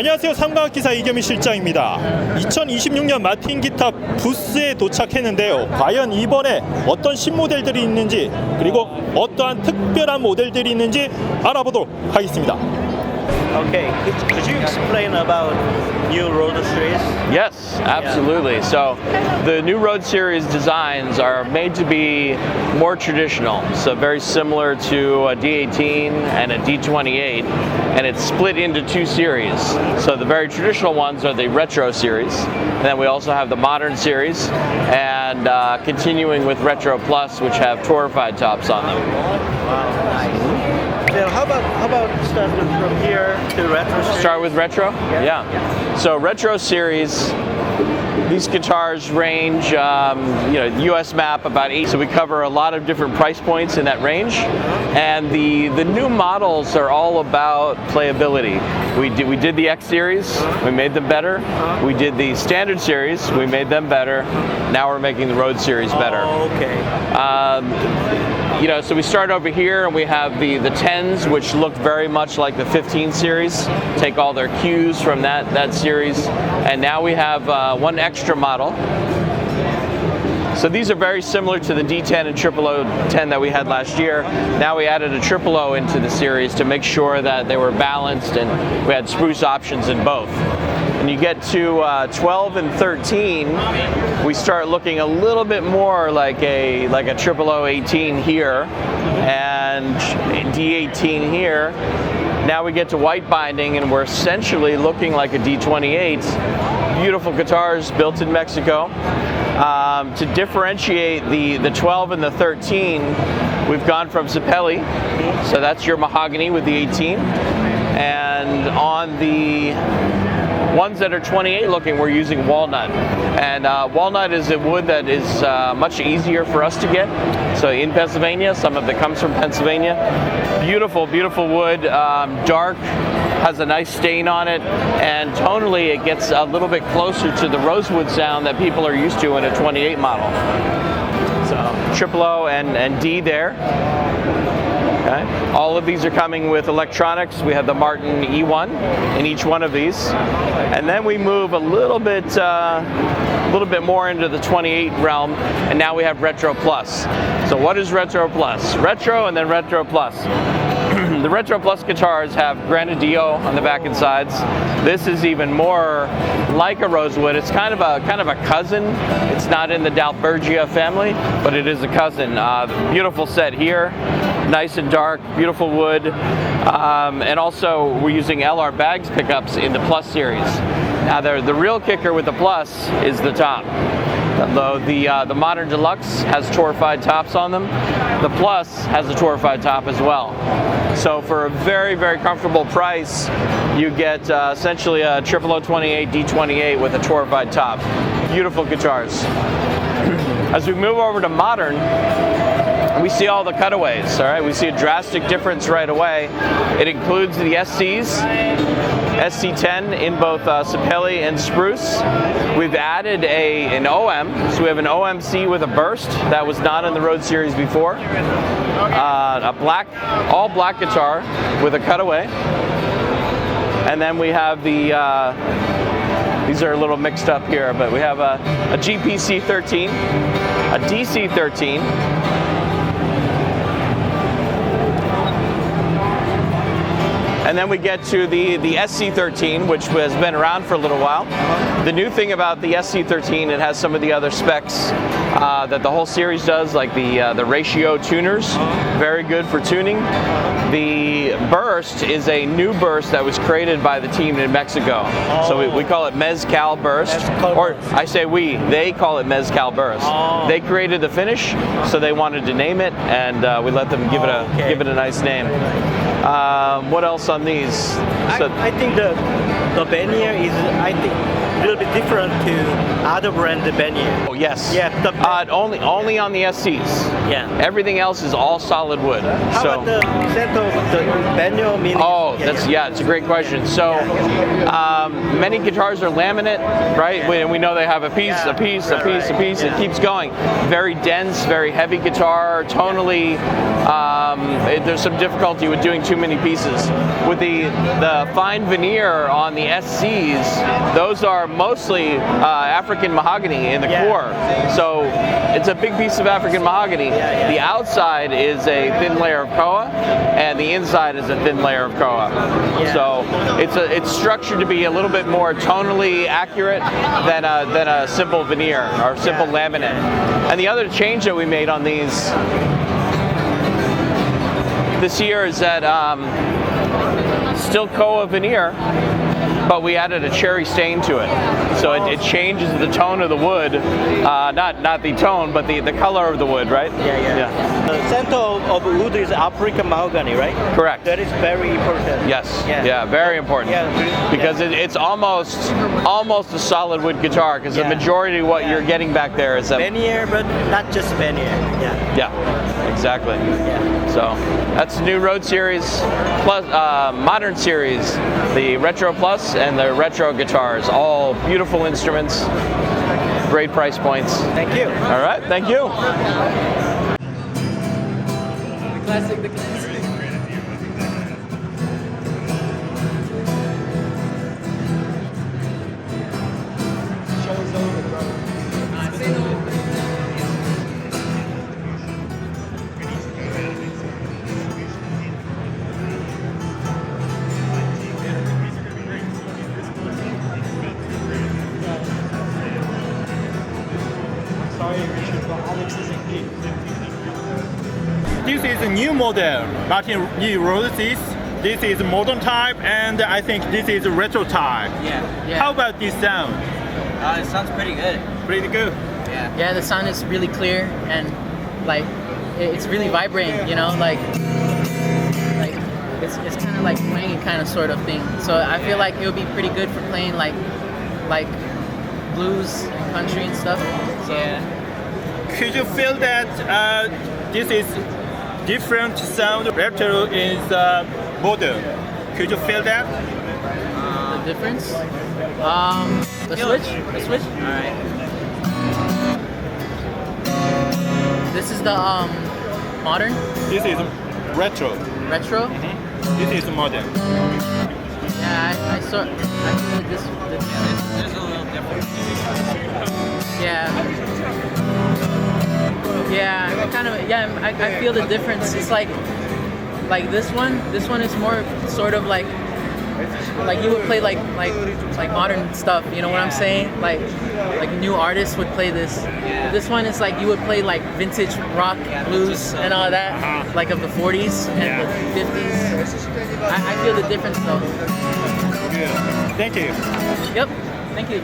안녕하세요. 삼광악기사 이겸희 실장입니다. 2026년 마틴기타 부스에 도착했는데요. 과연 이번에 어떤 신모델들이 있는지 그리고 어떠한 특별한 모델들이 있는지 알아보도록 하겠습니다. Okay, could you explain about new Road Series? Yes, absolutely. So the new Road Series designs are made to be more traditional, so very similar to a D18 and a D28, and it's split into two series. So the very traditional ones are the Retro Series, and then we also have the Modern Series, and continuing with Retro Plus, which have torrefied tops on them. Wow, nice. So how about starting from here to Retro Series? Start with Retro? Yeah. So Retro Series, these guitars range, US map about 8. So we cover a lot of different price points in that range. And the new models are all about playability. We did the X Series, we made them better. We did the Standard Series, we made them better. Now we're making the Road Series better. Oh, okay. So we start over here and we have the 10s, which look very much like the 15 series. Take all their cues from that series. And now we have one extra model. So these are very similar to the D10 and 00010 that we had last year. Now we added a 000 into the series to make sure that they were balanced and we had spruce options in both. When you get to 12 and 13, we start looking a little bit more like a 00018 here and D18 here. Now we get to white binding and we're essentially looking like a D28. Beautiful guitars built in Mexico. To differentiate the 12 and the 13, we've gone from Sapelli, so that's your mahogany with the 18, and on the ones that are 28 looking, we're using walnut. And walnut is a wood that is much easier for us to get. So in Pennsylvania, some of it comes from Pennsylvania. Beautiful, beautiful wood, dark, has a nice stain on it, and tonally it gets a little bit closer to the rosewood sound that people are used to in a 28 model. So 000 and D there. Okay. All of these are coming with electronics. We have the Martin E1 in each one of these, and then we move a little bit more into the 28 realm, and now we have Retro Plus. So what is Retro Plus? Retro and then Retro Plus. The Retro Plus guitars have granadillo on the back and sides. This is even more like a rosewood. It's kind of a cousin. It's not in the Dalbergia family, but it is a cousin. Beautiful set here, nice and dark, beautiful wood, and also we're using LR Bags pickups in the Plus series. Now the real kicker with the Plus is the top. Though the Modern Deluxe has torrefied tops on them, the Plus has a torrefied top as well. So for a very, very comfortable price, you get essentially a 0028 D28 with a torrefied top. Beautiful guitars. As we move over to Modern, we see all the cutaways, all right? We see a drastic difference right away. It includes the SCs, SC10 in both Sapelli and Spruce. We've added an OM, so we have an OMC with a burst that was not in the Road Series before. A all black guitar with a cutaway. And then we have these are a little mixed up here, but we have a GPC13, a DC13, and then we get to the SC13, which has been around for a little while. The new thing about the SC13, it has some of the other specs that the whole series does, like the ratio tuners, very good for tuning. The burst is a new burst that was created by the team in Mexico. So we call it Mezcal Burst, or I say they call it Mezcal Burst. They created the finish, so they wanted to name it, and we let them give it a nice name. What else on these? So I think the veneer is a little bit different to other brand veneer. Oh yes. Yeah. Only on the SCs. Yeah. Everything else is all solid wood. How about the center of the veneer? Meaning Oh, It's a great question. So many guitars are laminate, right? And we know they have a piece. It keeps going. Very dense, very heavy guitar. Tonally, there's some difficulty with doing too many pieces. With the fine veneer on the SCs, those are mostly African mahogany in the core. So it's a big piece of African mahogany. The outside is a thin layer of koa, and the inside is a thin layer of koa. So it's structured to be a little bit more tonally accurate than a simple veneer or simple laminate. And the other change that we made on these this year is that still koa veneer, but we added a cherry stain to it. So it changes the tone of the wood, not the tone, but the color of the wood, right? Yeah. The center of wood is African mahogany, right? Correct. That is very important. Yes. Yeah, very important. Because it's almost a solid wood guitar, because the majority of what you're getting back there is a veneer, but not just veneer. Yeah, exactly. So that's the new Road Series plus Modern Series, the Retro Plus and the Retro guitars, all beautiful instruments, great price points. Thank you. All right, thank you. The classic. This is a new model, Martin wrote this. This is modern type, and I think this is retro type. Yeah. How about this sound? It sounds pretty good. Pretty good. Yeah, the sound is really clear and like it's really vibrant, you know, like it's kind of like twanging kind of sort of thing. So I feel like it would be pretty good for playing like blues and country and stuff. So Could you feel that this is different sound retro is modern? Could you feel that? the difference. The switch. All right. This is the modern. This is retro. Retro. This is modern. Yeah, I feel like this. There's a little difference. Yeah, kind of. Yeah, I feel the difference. It's like this one. This one is more sort of like you would play like modern stuff. You know what I'm saying? Like new artists would play this. This one is like you would play like vintage rock, blues, and all that, like of the 40s and the 50s. I feel the difference though. Good. Thank you. Yep. Thank you.